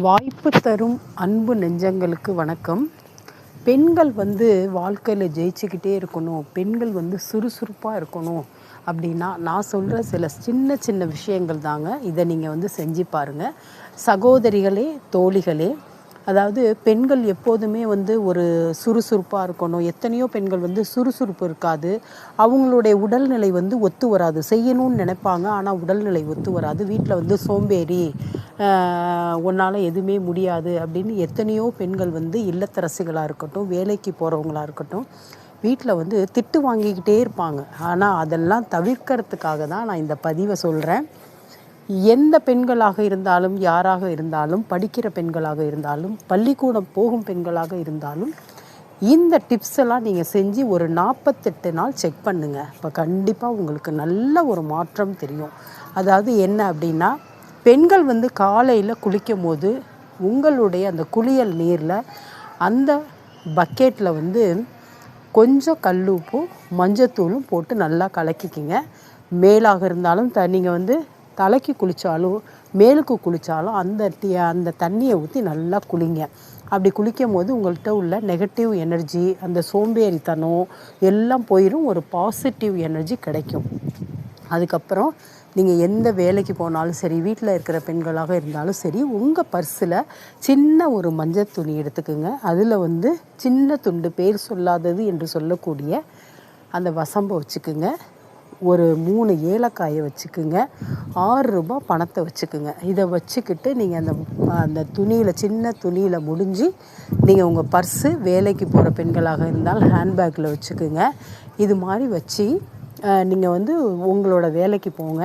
வாய்ப்பு தரும் அன்பு நெஞ்சங்களுக்கு வணக்கம். பெண்கள் வாழ்க்கையில் ஜெயிச்சுக்கிட்டே இருக்கணும், பெண்கள் சுறுசுறுப்பாக இருக்கணும் அப்படின்னா நான் சொல்கிற சில சின்ன சின்ன விஷயங்கள் தாங்க. இதை நீங்கள் செஞ்சு பாருங்கள். சகோதரிகளே, தோழிகளே, அதாவது பெண்கள் எப்போதுமே ஒரு சுறுசுறுப்பாக இருக்கணும். எத்தனையோ பெண்கள் சுறுசுறுப்பு இருக்காது, அவங்களுடைய உடல்நிலை ஒத்து வராது. செய்யணும்னு நினைப்பாங்க, ஆனால் உடல்நிலை ஒத்து வராது. வீட்டில் சோம்பேறி, உன்னால் எதுவுமே முடியாது அப்படின்னு எத்தனையோ பெண்கள் இல்லத்தரசிகளாக இருக்கட்டும், வேலைக்கு போகிறவங்களாக இருக்கட்டும், வீட்டில் திட்டு வாங்கிக்கிட்டே இருப்பாங்க. ஆனால் அதெல்லாம் தவிர்க்கிறதுக்காக தான் நான் இந்த பதிவை சொல்கிறேன். எந்த பெண்களாக இருந்தாலும், யாராக இருந்தாலும், படிக்கிற பெண்களாக இருந்தாலும், பள்ளிக்கூடம் போகும் பெண்களாக இருந்தாலும், இந்த டிப்ஸ் எல்லாம் நீங்கள் செஞ்சு ஒரு 48 நாள் செக் பண்ணுங்கள். இப்போ கண்டிப்பாக உங்களுக்கு நல்ல ஒரு மாற்றம் தெரியும். அதாவது என்ன அப்படின்னா, பெண்கள் காலையில் குளிக்கும் போது உங்களுடைய அந்த குளியல் நீரில் அந்த பக்கெட்டில் கொஞ்சம் கல்லுப்பும் மஞ்சத்தூளும் போட்டு நல்லா கலக்கிக்கிங்க. மேலாக இருந்தாலும் நீங்கள் தலைக்கு குளித்தாலும் மேலுக்கு குளித்தாலும் அந்த தண்ணியை ஊற்றி நல்லா குளிங்க. அப்படி குளிக்கும் போது உங்கள்கிட்ட உள்ள நெகட்டிவ் எனர்ஜி, அந்த சோம்பேறித்தனம் எல்லாம் போயிடும். ஒரு பாசிட்டிவ் எனர்ஜி கிடைக்கும். அதுக்கப்புறம் நீங்கள் எந்த வேலைக்கு போனாலும் சரி, வீட்டில் இருக்கிற பெண்களாக இருந்தாலும் சரி, உங்கள் பர்ஸில் சின்ன ஒரு மஞ்சள் துணி எடுத்துக்குங்க. அதில் சின்ன துண்டு, பேர் சொல்லாதது என்று சொல்லக்கூடிய அந்த வசம்பை வச்சுக்குங்க. ஒரு 3 ஏலக்காயை வச்சுக்குங்க. 6 ரூபாய் பணத்தை வச்சுக்குங்க. இதை வச்சுக்கிட்டு நீங்கள் அந்த துணியில், சின்ன துணியில் முடிஞ்சு நீங்கள் உங்கள் பர்ஸு, வேலைக்கு போகிற பெண்களாக இருந்தால் ஹேண்ட்பேக்கில் வச்சுக்குங்க. இது மாதிரி வச்சு நீங்கள் உங்களோட வேலைக்கு போங்க.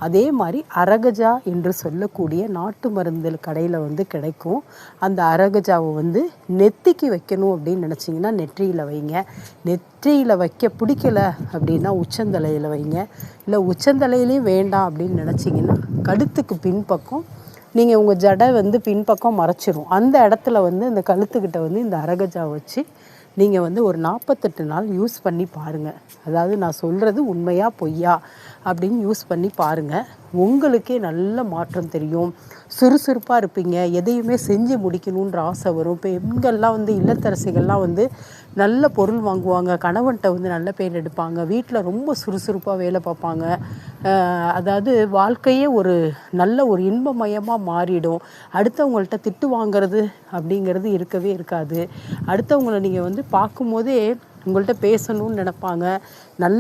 அதே மாதிரி அரகஜா என்று சொல்லக்கூடிய நாட்டு மருந்து கடையில் கிடைக்கும். அந்த அரகஜாவை நெத்திக்கு வைக்கணும் அப்படின்னு நினச்சிங்கன்னா நெற்றியில் வைங்க. நெற்றியில் வைக்க பிடிக்கலை அப்படின்னா உச்சந்தலையில் வைங்க. இல்லை உச்சந்தலையிலையும் வேண்டாம் அப்படின்னு நினச்சிங்கன்னா கழுத்துக்கு பின்பக்கம், நீங்கள் உங்கள் ஜடை பின்பக்கம் மறைச்சிரும், அந்த இடத்துல இந்த கழுத்துக்கிட்ட இந்த அரகஜா வச்சு நீங்கள் ஒரு 48 நாள் யூஸ் பண்ணி பாருங்கள். அதாவது நான் சொல்கிறது உண்மையா பொய்யா அப்படின்னு யூஸ் பண்ணி பாருங்கள். உங்களுக்கே நல்ல மாற்றம் தெரியும். சுறுசுறுப்பாக இருப்பீங்க. எதையுமே செஞ்சு முடிக்கணுன்ற ஆசை வரும். பெண்கள்லாம் இல்லத்தரசிகள்லாம் நல்ல பொருள் வாங்குவாங்க, கணவன்கிட்ட நல்ல பேர் எடுப்பாங்க, வீட்டில் ரொம்ப சுறுசுறுப்பாக வேலை பார்ப்பாங்க. அதாவது வாழ்க்கையே ஒரு நல்ல ஒரு இன்பமயமாக மாறிடும். அடுத்தவங்கள்ட்ட திட்டு வாங்கிறது அப்படிங்கிறது இருக்கவே இருக்காது. அடுத்தவங்களை நீங்கள் பார்க்கும்போதே உங்கள்கிட்ட பேசணும்னு நினைப்பாங்க. நல்ல